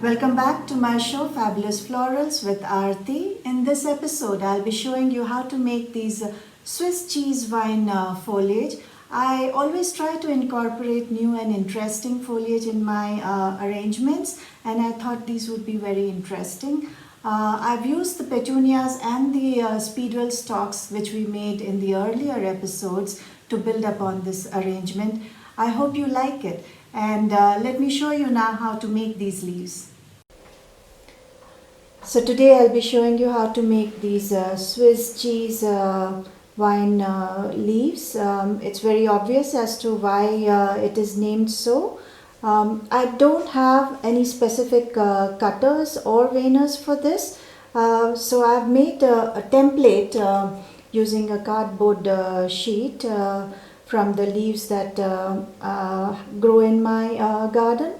Welcome back to my show Fabulous Florals with Arati. In this episode I'll be showing you how to make these Swiss cheese vine foliage. I always try to incorporate new and interesting foliage in my arrangements, and I thought these would be very interesting. I've used the petunias and the speedwell stalks which we made in the earlier episodes to build upon this arrangement. I hope you like it, and let me show you now how to make these leaves. So today I'll be showing you how to make these Swiss cheese vine leaves. It's very obvious as to why it is named so. I don't have any specific cutters or veiners for this, so I've made a template using a cardboard sheet from the leaves that grow in my garden.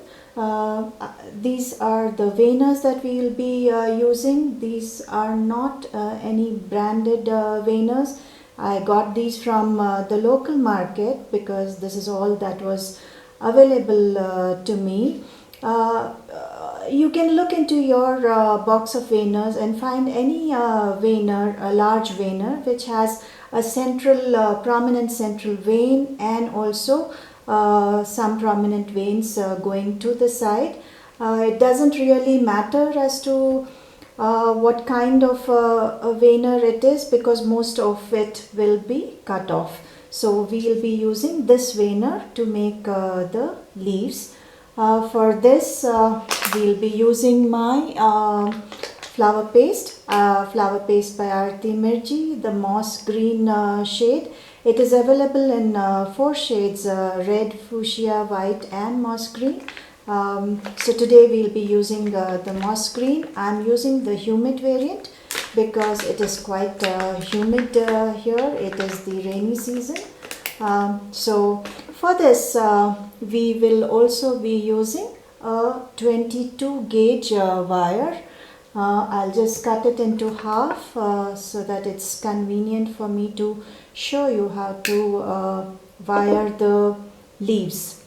These are the veiners that we will be using. These are not any branded veiners. I got these from the local market because this is all that was available to me. You can look into your box of veiners and find any veiner, a large veiner which has a central prominent central vein and also some prominent veins going to the side. It doesn't really matter as to what kind of a veiner it is, because most of it will be cut off. So we will be using this veiner to make the leaves. For this we will be using my flower paste by Arati Mirji, the moss green shade. It is available in 4 shades, red, fuchsia, white and moss green. So today we will be using the moss green. I am using the humid variant because it is quite humid here. It is the rainy season. So for this we will also be using a 22 gauge wire. I'll just cut it into half so that it's convenient for me to show you how to wire the leaves,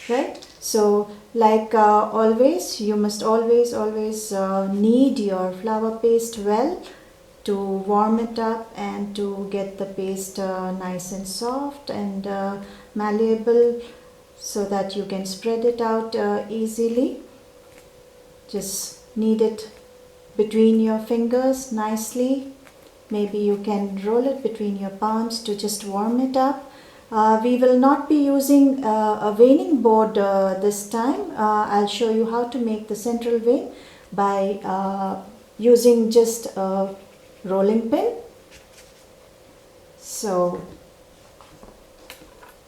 right? So like always, you must always knead your flower paste well to warm it up and to get the paste nice and soft and malleable so that you can spread it out easily. Just knead it between your fingers nicely. Maybe you can roll it between your palms to just warm it up. We will not be using a veining board this time. I'll show you how to make the central vein by using just a rolling pin. So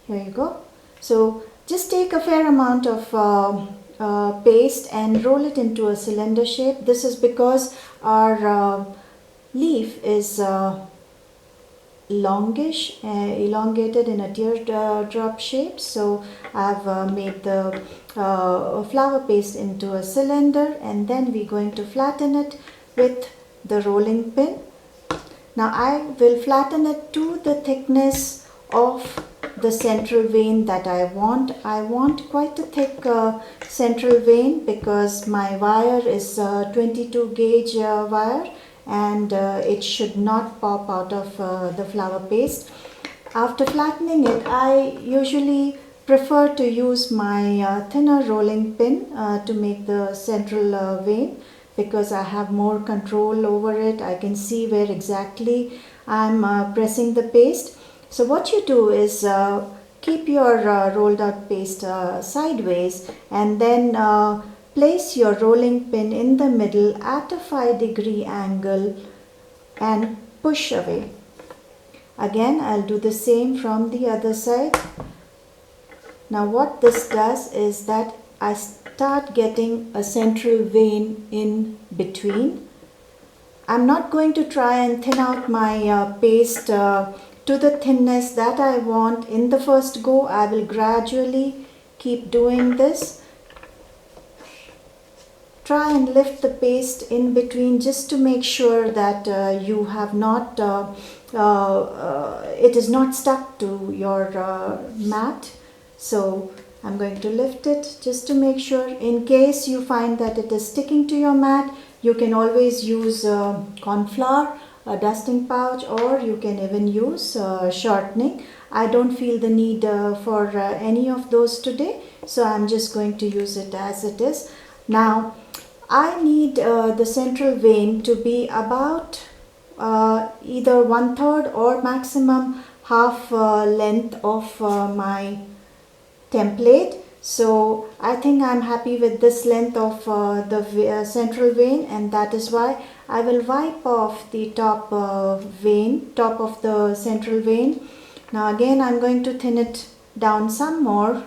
here you go. So just take a fair amount of paste and roll it into a cylinder shape. This is because our leaf is longish, elongated in a teardrop shape. So I've made the flower paste into a cylinder, and then we're going to flatten it with the rolling pin. Now I will flatten it to the thickness of the central vein that I want. I want quite a thick central vein because my wire is 22 gauge wire, and it should not pop out of the flower paste. After flattening it, I usually prefer to use my thinner rolling pin to make the central vein, because I have more control over it. I can see where exactly I'm pressing the paste. So what you do is keep your rolled out paste sideways, and then place your rolling pin in the middle at a 5-degree angle and push away. Again, I'll do the same from the other side. Now what this does is that I start getting a central vein in between. I'm not going to try and thin out my paste to the thinness that I want in the first go. I will gradually keep doing this. Try and lift the paste in between just to make sure that you have not, it is not stuck to your mat. So I'm going to lift it just to make sure. In case you find that it is sticking to your mat, you can always use corn flour, a dusting pouch, or you can even use shortening. I don't feel the need for any of those today, so I'm just going to use it as it is. Now I need the central vein to be about either 1/3 or maximum half length of my template. So I think I'm happy with this length of the central vein, and that is why I will wipe off the top top of the central vein. Now again I'm going to thin it down some more.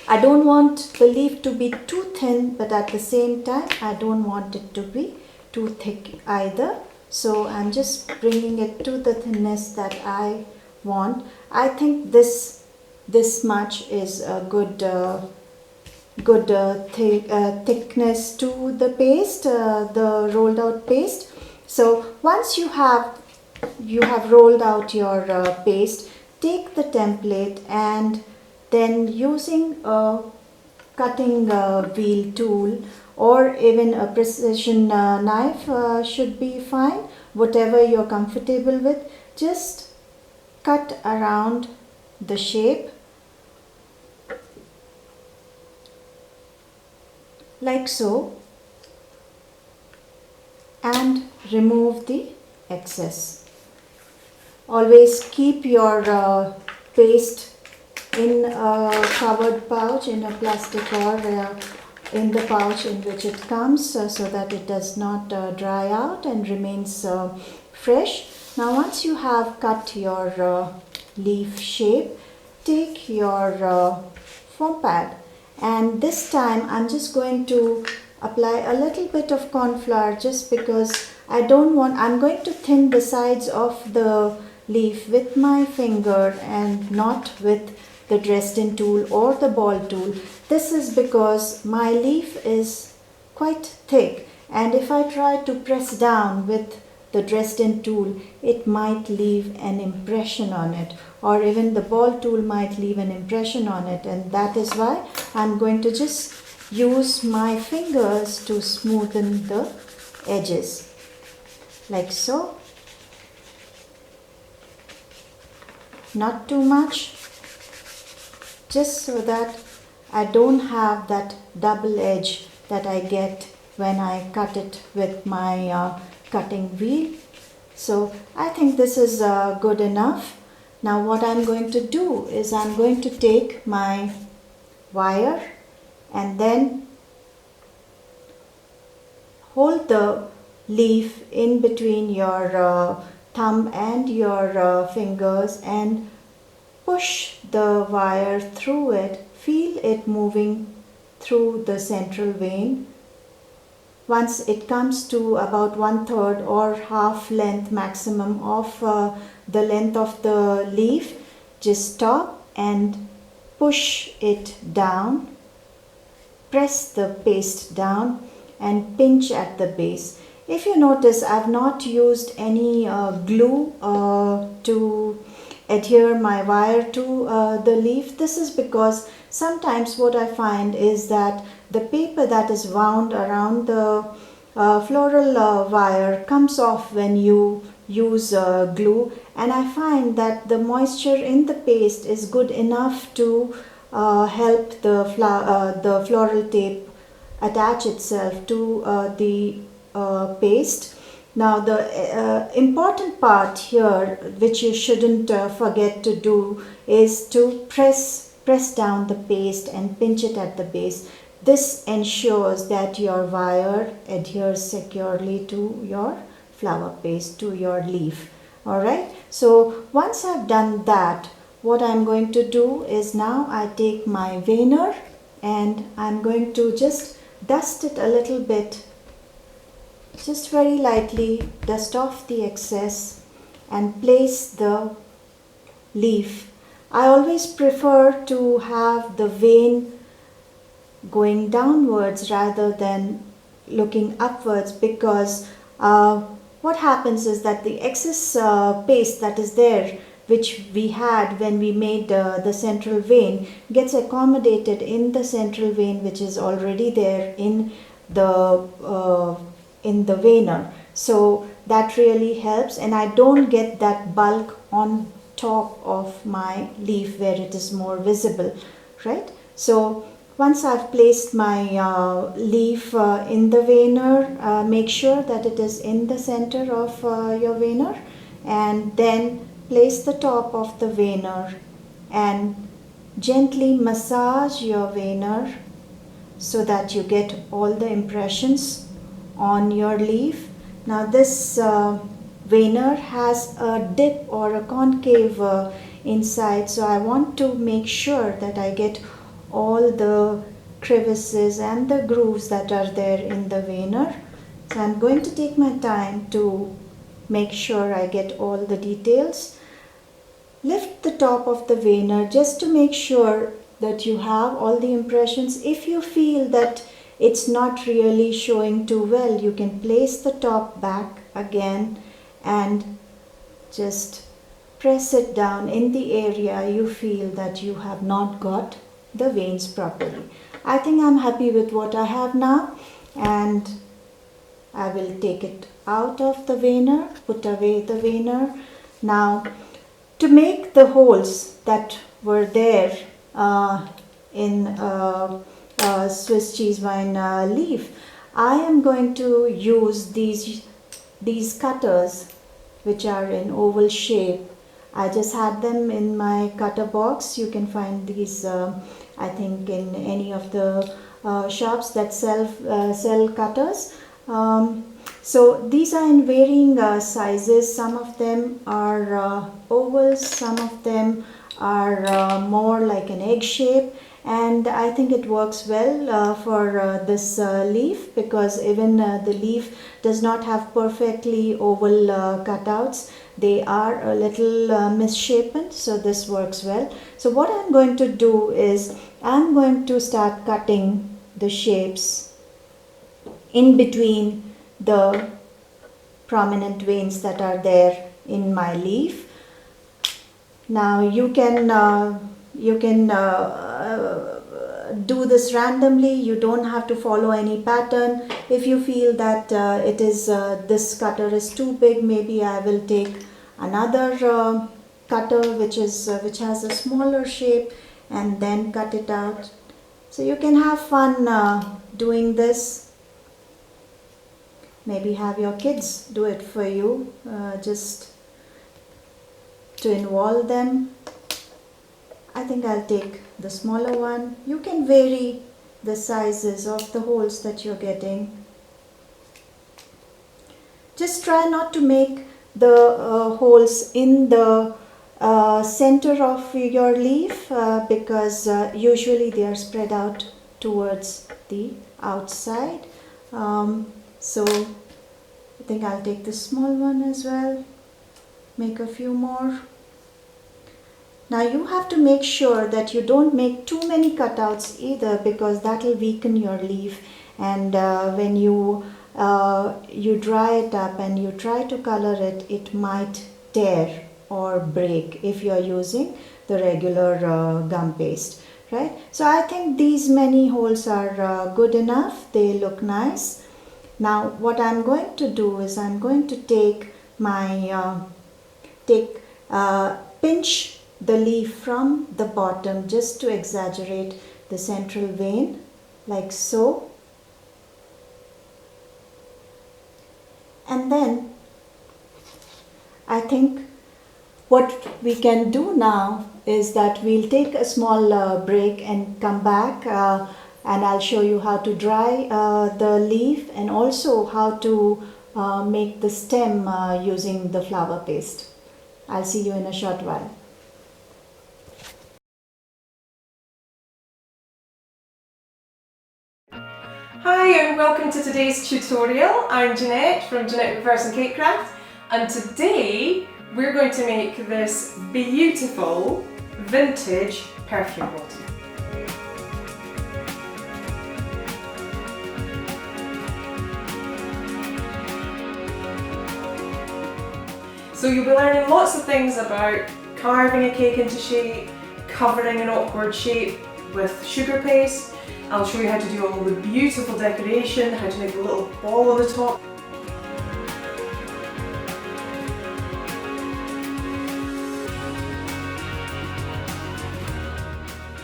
I don't want the leaf to be too thin, but at the same time I don't want it to be too thick either. So I'm just bringing it to the thinness that I want. I think this much is a good thickness to the paste, the rolled out paste. So once you have rolled out your paste, take the template and then using a cutting wheel tool or even a precision knife should be fine, whatever you're comfortable with. Just cut around the shape like so and remove the excess. Always keep your paste in a covered pouch, in a plastic, or in the pouch in which it comes, so that it does not dry out and remains fresh. Now once you have cut your leaf shape, take your foam pad, and this time I'm just going to apply a little bit of corn flour, just because I'm going to thin the sides of the leaf with my finger and not with the Dresden tool or the ball tool. This is because my leaf is quite thick, and if I try to press down with the Dresden tool, it might leave an impression on it, or even the ball tool might leave an impression on it, and that is why I'm going to just use my fingers to smoothen the edges like so. Not too much, just so that I don't have that double edge that I get when I cut it with my cutting wheel. So I think this is good enough. Now what I'm going to do is I'm going to take my wire and then hold the leaf in between your thumb and your fingers and push the wire through it. Feel it moving through the central vein. Once it comes to about 1/3 or half length maximum of the length of the leaf, just stop and push it down. Press the paste down and pinch at the base. If you notice, I've not used any glue to adhere my wire to the leaf. This is because sometimes what I find is that the paper that is wound around the floral wire comes off when you use glue, and I find that the moisture in the paste is good enough to help the floral tape attach itself to the paste. Now the important part here, which you shouldn't forget to do, is to press down the paste and pinch it at the base. This ensures that your wire adheres securely to your flower paste, to your leaf. Alright, so once I've done that, what I'm going to do is now I take my veiner and I'm going to just dust it a little bit, just very lightly, dust off the excess and place the leaf. I always prefer to have the vein going downwards rather than looking upwards, because what happens is that the excess paste that is there which we had when we made the central vein gets accommodated in the central vein, which is already there in the veiner. So that really helps, and I don't get that bulk on top of my leaf where it is more visible, right? So once I've placed my leaf in the veiner, make sure that it is in the center of your veiner, and then place the top of the veiner and gently massage your veiner so that you get all the impressions on your leaf. Now this veiner has a dip or a concave inside, so I want to make sure that I get all the crevices and the grooves that are there in the veiner. So I'm going to take my time to make sure I get all the details. Lift the top of the veiner just to make sure that you have all the impressions. If you feel that it's not really showing too well, you can place the top back again and just press it down in the area you feel that you have not got the veins properly. I think I'm happy with what I have now, and I will take it out of the veiner, put away the veiner. Now, to make the holes that were there in Swiss cheese vine leaf, I am going to use these cutters which are in oval shape. I just had them in my cutter box. You can find these I think in any of the shops that sell cutters. So these are in varying sizes. Some of them are ovals, some of them are more like an egg shape, and I think it works well for this leaf, because even the leaf does not have perfectly oval cutouts. They are a little misshapen, so this works well. So what I'm going to do is I'm going to start cutting the shapes in between the prominent veins that are there in my leaf. Now you can do this randomly. You don't have to follow any pattern. If you feel that this cutter is too big, maybe I will take another cutter which has a smaller shape and then cut it out. So you can have fun doing this. Maybe have your kids do it for you, just to involve them. I think I'll take the smaller one. You can vary the sizes of the holes that you're getting. Just try not to make the holes in the center of your leaf, because usually they are spread out towards the outside. So I think I'll take the small one as well, make a few more. Now you have to make sure that you don't make too many cutouts either, because that will weaken your leaf, and when you dry it up and you try to color it, it might tear or break if you are using the regular gum paste, right? So I think these many holes are good enough. They look nice. Now what I'm going to do is I'm going to take my pinch the leaf from the bottom just to exaggerate the central vein, like so. And then I think what we can do now is that we'll take a small break and come back, and I'll show you how to dry the leaf, and also how to make the stem using the flower paste. I'll see you in a short while. Hi and welcome to today's tutorial. I'm Jeanette from Jeanette Reverse and Cake Craft, and today we're going to make this beautiful vintage perfume bottle. So you'll be learning lots of things about carving a cake into shape, covering an awkward shape with sugar paste. I'll show you how to do all the beautiful decoration, how to make a little ball on the top.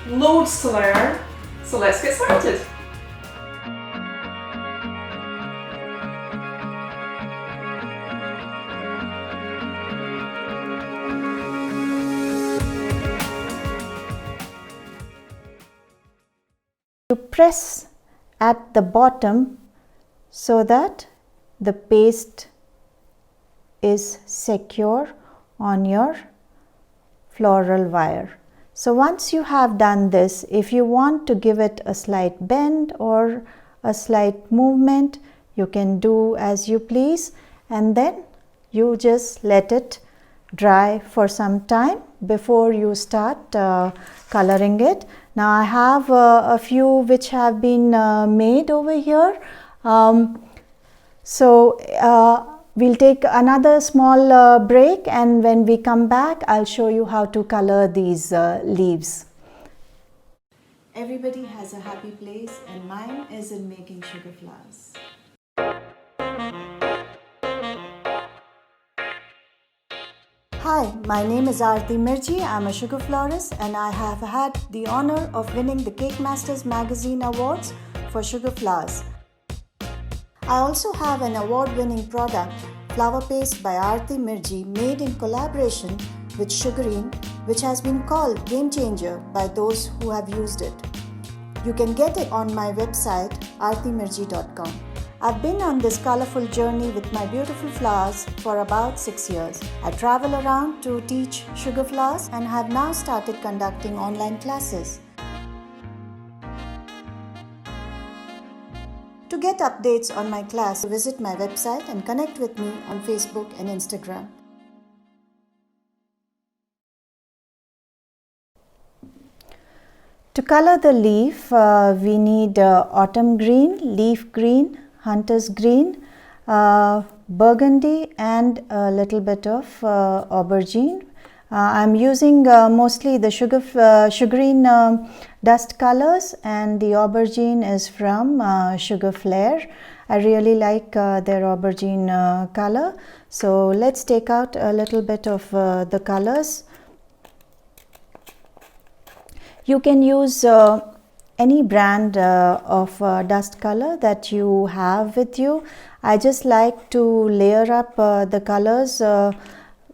Loads to learn, so let's get started. You press at the bottom so that the paste is secure on your floral wire. So once you have done this, if you want to give it a slight bend or a slight movement, you can do as you please, and then you just let it dry for some time before you start coloring it. Now I have a few which have been made over here. We'll take another small break, and when we come back, I'll show you how to color these leaves. Everybody has a happy place, and mine is in making sugar flowers. Hi, my name is Arati Mirji. I'm a sugar florist, and I have had the honor of winning the Cake Masters Magazine Awards for sugar flowers. I also have an award-winning product, Flower Paste by Arati Mirji, made in collaboration with Sugarine, which has been called Game Changer by those who have used it. You can get it on my website, aratimirji.com. I've been on this colorful journey with my beautiful flowers for about 6 years. I travel around to teach sugar flowers and have now started conducting online classes. To get updates on my class, visit my website and connect with me on Facebook and Instagram. To color the leaf, we need autumn green, leaf green, hunter's green, burgundy, and a little bit of aubergine. I'm using mostly the sugarine dust colors, and the aubergine is from Sugar Flare. I really like their aubergine color. So let's take out a little bit of the colors. You can use any brand of dust color that you have with you. I just like to layer up the colors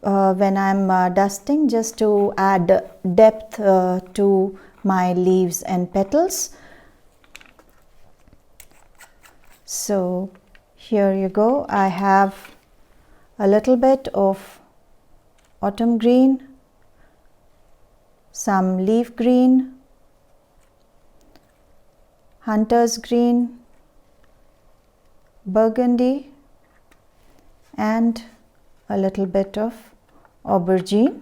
when I'm dusting, just to add depth to my leaves and petals. So here you go. I have a little bit of autumn green, some leaf green, hunter's green, burgundy, and a little bit of aubergine.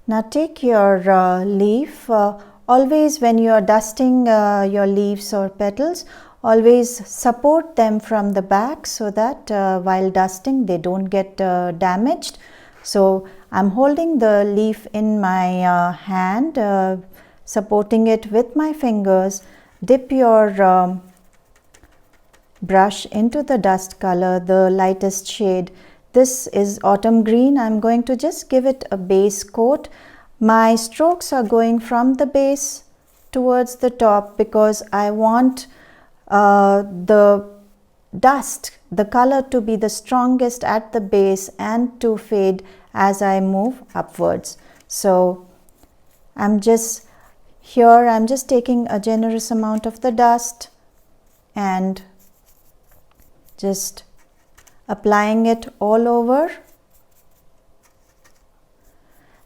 Now take your leaf. Always when you are dusting your leaves or petals, always support them from the back so that while dusting they don't get damaged. So I'm holding the leaf in my hand, supporting it with my fingers. Dip your brush into the dust color, the lightest shade. This is autumn green. I'm going to just give it a base coat. My strokes are going from the base towards the top because I want the dust, the color, to be the strongest at the base and to fade as I move upwards. So I'm just taking a generous amount of the dust and just applying it all over.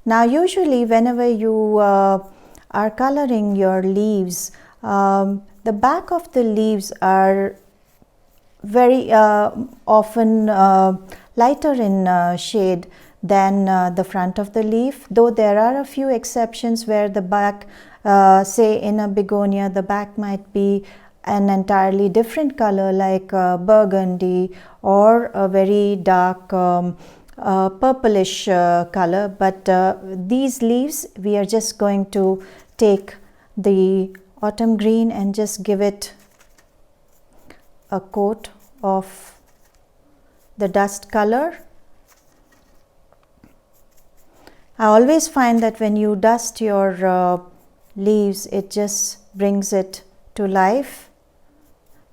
Now usually whenever you are coloring your leaves, the back of the leaves are very often lighter in shade than the front of the leaf, though there are a few exceptions where the back, say in a begonia, the back might be an entirely different color like burgundy or a very dark purplish color, but these leaves we are just going to take the autumn green and just give it a coat of the dust color. I always find that when you dust your leaves, it just brings it to life.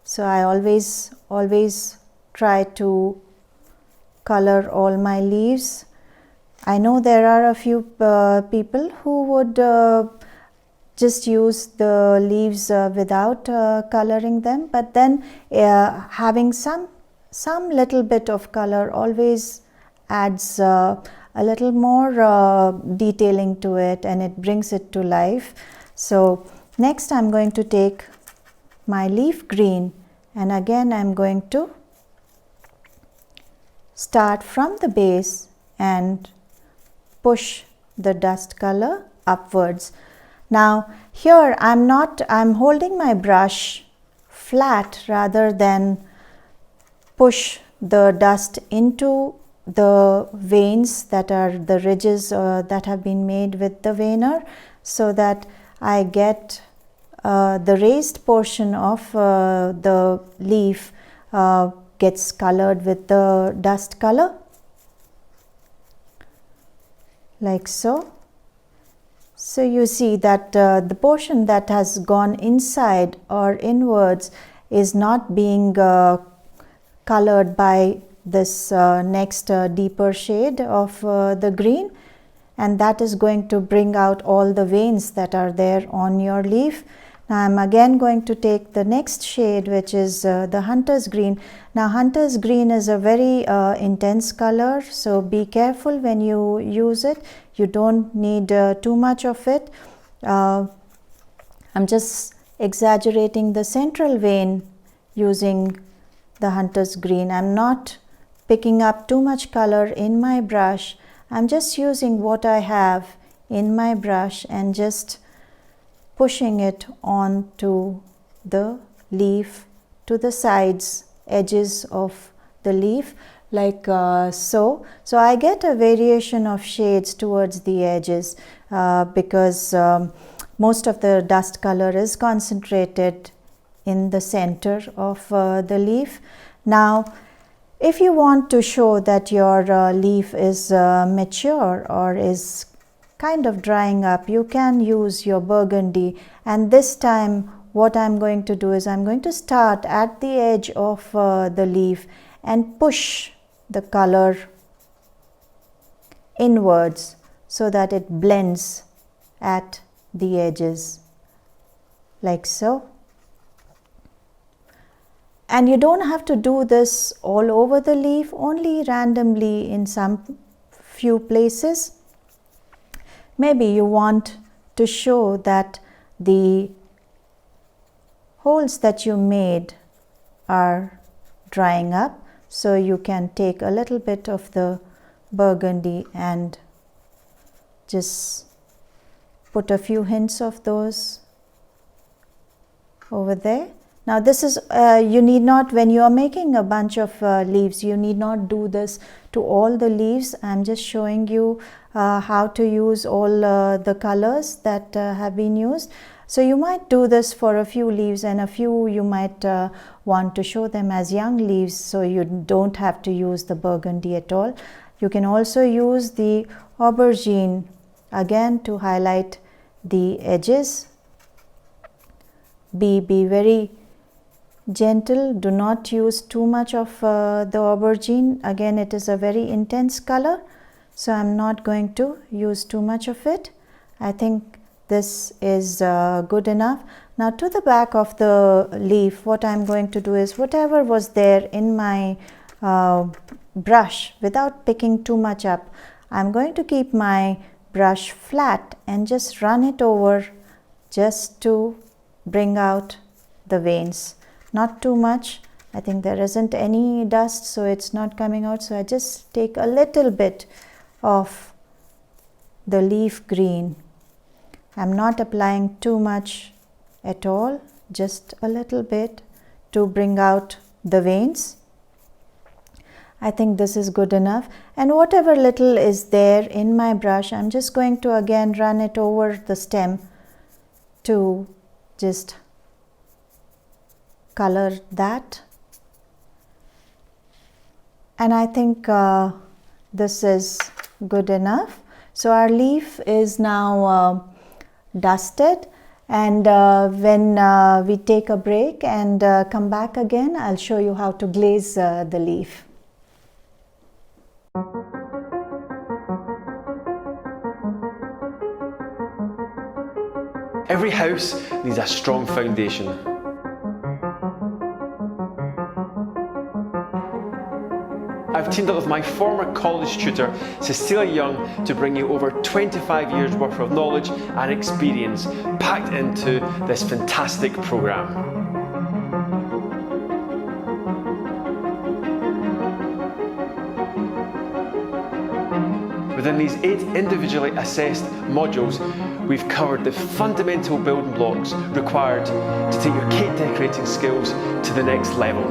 So I always try to color all my leaves. I know there are a few people who would just use the leaves without coloring them, but then having some little bit of color always adds a little more detailing to it, and it brings it to life. So next I'm going to take my leaf green, and again I'm going to start from the base and push the dust color upwards. Now here I'm holding my brush flat rather than push the dust into the veins that are the ridges that have been made with the veiner, so that I get the raised portion of the leaf gets colored with the dust color, like so. So you see that the portion that has gone inside or inwards is not being colored by this next deeper shade of the green, and that is going to bring out all the veins that are there on your leaf. Now I'm again going to take the next shade, which is the hunter's green. Now hunter's green is a very intense color, so be careful when you use it. You don't need too much of it. I'm just exaggerating the central vein using the hunter's green. I'm not picking up too much color in my brush. I'm just using what I have in my brush and just pushing it onto the leaf, to the sides, edges of the leaf, like so. So I get a variation of shades towards the edges because most of the dust color is concentrated in the center of the leaf. Now if you want to show that your leaf is mature or is kind of drying up, you can use your burgundy, and this time what I'm going to do is I'm going to start at the edge of the leaf and push the color inwards so that it blends at the edges, like so. And you don't have to do this all over the leaf, only randomly in some few places. Maybe you want to show that the holes that you made are drying up, so you can take a little bit of the burgundy and just put a few hints of those over there. Now this is, you need not, when you are making a bunch of leaves, you need not do this to all the leaves. I'm just showing you how to use all the colors that have been used. So you might do this for a few leaves, and a few you might want to show them as young leaves, so you don't have to use the burgundy at all. You can also use the aubergine again to highlight the edges. Be very gentle, do not use too much of the aubergine. Again, it is a very intense color, so I'm not going to use too much of it. I think this is good enough. Now to the back of the leaf, what I'm going to do is whatever was there in my brush, without picking too much up, I'm going to keep my brush flat and just run it over just to bring out the veins. Not too much. I think there isn't any dust, so it's not coming out. So I just take a little bit of the leaf green. I'm not applying too much at all, just a little bit to bring out the veins. I think this is good enough, and whatever little is there in my brush, I'm just going to again run it over the stem to just color that. And I think this is good enough. So our leaf is now dusted, and when we take a break and come back again, I'll show you how to glaze the leaf. Every house needs a strong foundation. I've teamed up with my former college tutor, Cecilia Young, to bring you over 25 years worth of knowledge and experience packed into this fantastic programme. Within these 8 individually assessed modules, we've covered the fundamental building blocks required to take your cake decorating skills to the next level.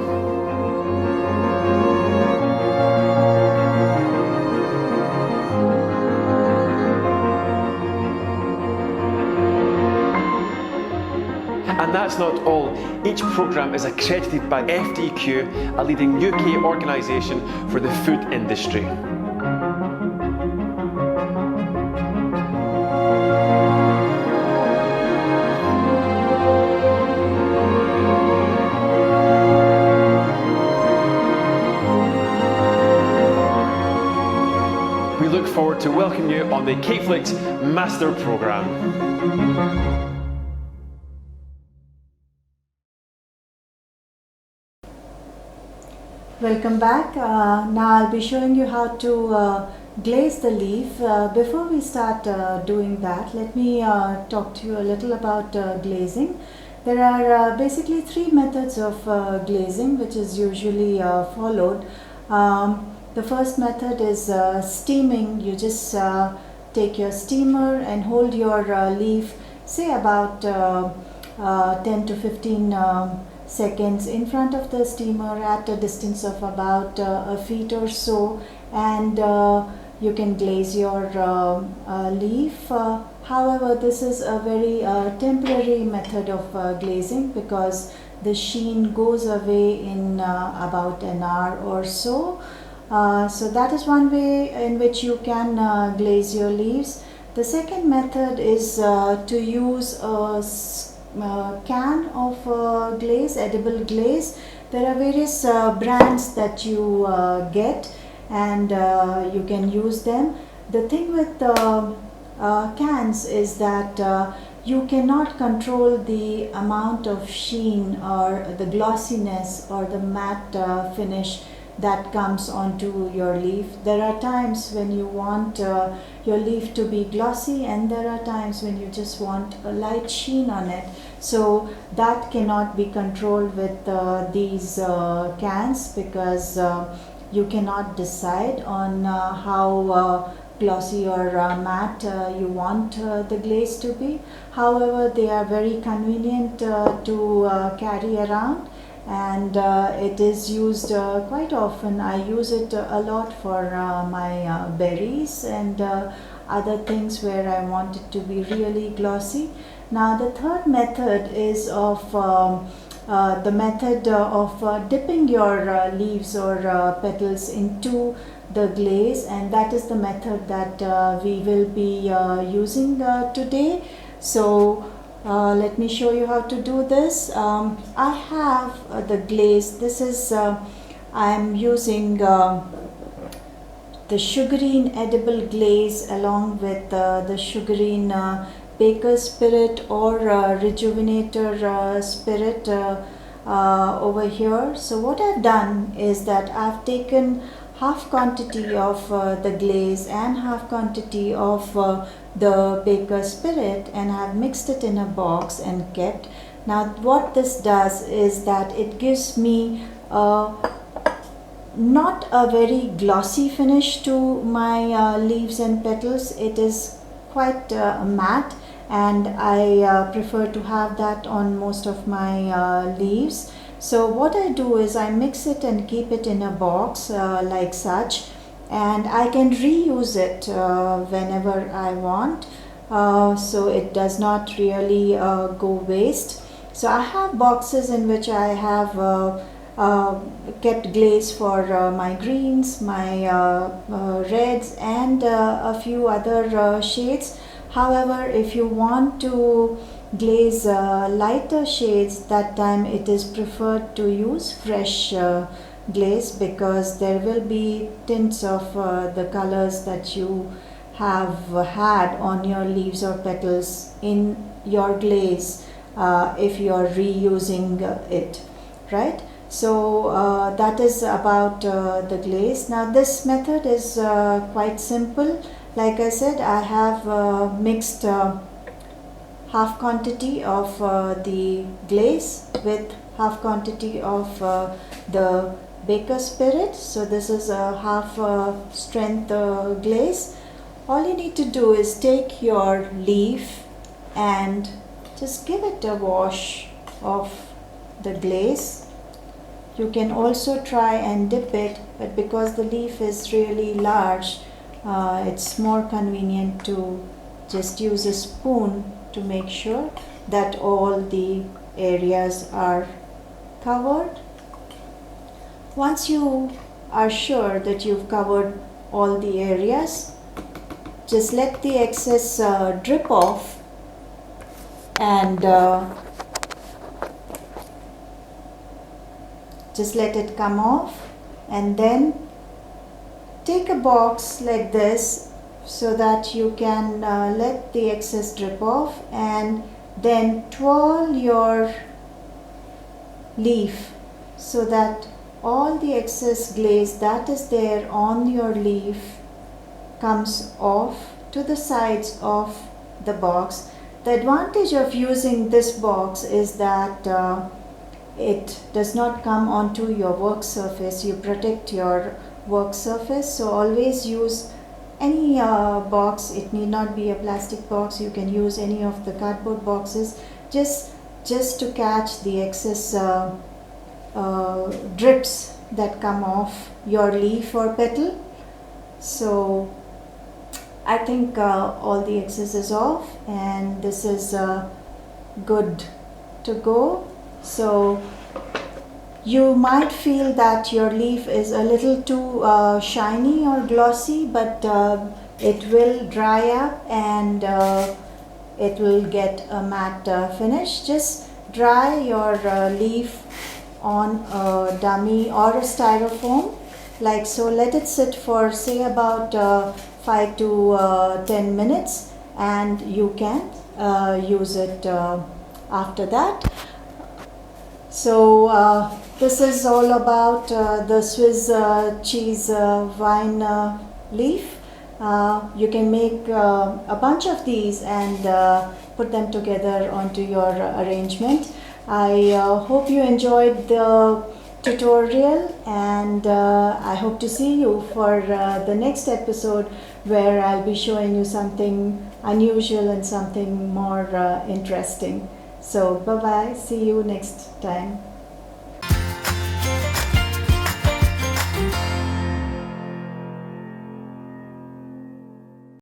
And that's not all. Each programme is accredited by FDQ, a leading UK organisation for the food industry. We look forward to welcoming you on the Cakeflix Master Programme. Welcome back. Now I'll be showing you how to glaze the leaf. Before we start doing that, let me talk to you a little about glazing. There are basically 3 methods of glazing which is usually followed. The first method is steaming. You just take your steamer and hold your leaf, say about 10 to 15 seconds in front of the steamer at a distance of about a feet or so, and you can glaze your leaf. However, this is a very temporary method of glazing because the sheen goes away in about an hour or so. So that is one way in which you can glaze your leaves. The second method is to use a can of glaze, edible glaze. There are various brands that you get, and you can use them. The thing with cans is that you cannot control the amount of sheen or the glossiness or the matte finish that comes onto your leaf. There are times when you want your leaf to be glossy, and there are times when you just want a light sheen on it. So that cannot be controlled with these cans, because you cannot decide on how glossy or matte you want the glaze to be. However, they are very convenient to carry around, and it is used quite often. I use it a lot for my berries and other things where I want it to be really glossy. Now the third method is of the method of dipping your leaves or petals into the glaze, and that is the method that we will be using today. So let me show you how to do this. I have the glaze. This is I am using the sugarine edible glaze along with the sugarine baker's spirit or rejuvenator spirit over here. So what I've done is that I've taken half quantity of the glaze and half quantity of the baker's spirit, and I've mixed it in a box and kept. Now what this does is that it gives me not a very glossy finish to my leaves and petals. It is quite matte, and I prefer to have that on most of my leaves. So what I do is I mix it and keep it in a box like such, and I can reuse it whenever I want, so it does not really go waste. So I have boxes in which I have kept glaze for my greens, my reds, and a few other shades. However, if you want to glaze lighter shades, that time it is preferred to use fresh glaze, because there will be tints of the colors that you have had on your leaves or petals in your glaze if you are reusing it, right? So that is about the glaze. Now this method is quite simple. Like I said, I have mixed half quantity of the glaze with half quantity of the baker spirit. So this is a half strength glaze. All you need to do is take your leaf and just give it a wash of the glaze. You can also try and dip it, but because the leaf is really large, it's more convenient to just use a spoon to make sure that all the areas are covered. Once you are sure that you've covered all the areas, just let the excess drip off, and just let it come off, and then take a box like this so that you can let the excess drip off, and then twirl your leaf so that all the excess glaze that is there on your leaf comes off to the sides of the box. The advantage of using this box is that it does not come onto your work surface. You protect your work surface, so always use any box. It need not be a plastic box. You can use any of the cardboard boxes, just to catch the excess drips that come off your leaf or petal. So I think all the excess is off, and this is good to go. So you might feel that your leaf is a little too shiny or glossy, but it will dry up and it will get a matte finish. Just dry your leaf on a dummy or a styrofoam like so. Let it sit for say about 5 to 10 minutes, and you can use it after that. So this is all about the Swiss cheese vine leaf. You can make a bunch of these and put them together onto your arrangement. I hope you enjoyed the tutorial, and I hope to see you for the next episode, where I'll be showing you something unusual and something more interesting. So bye bye, see you next time.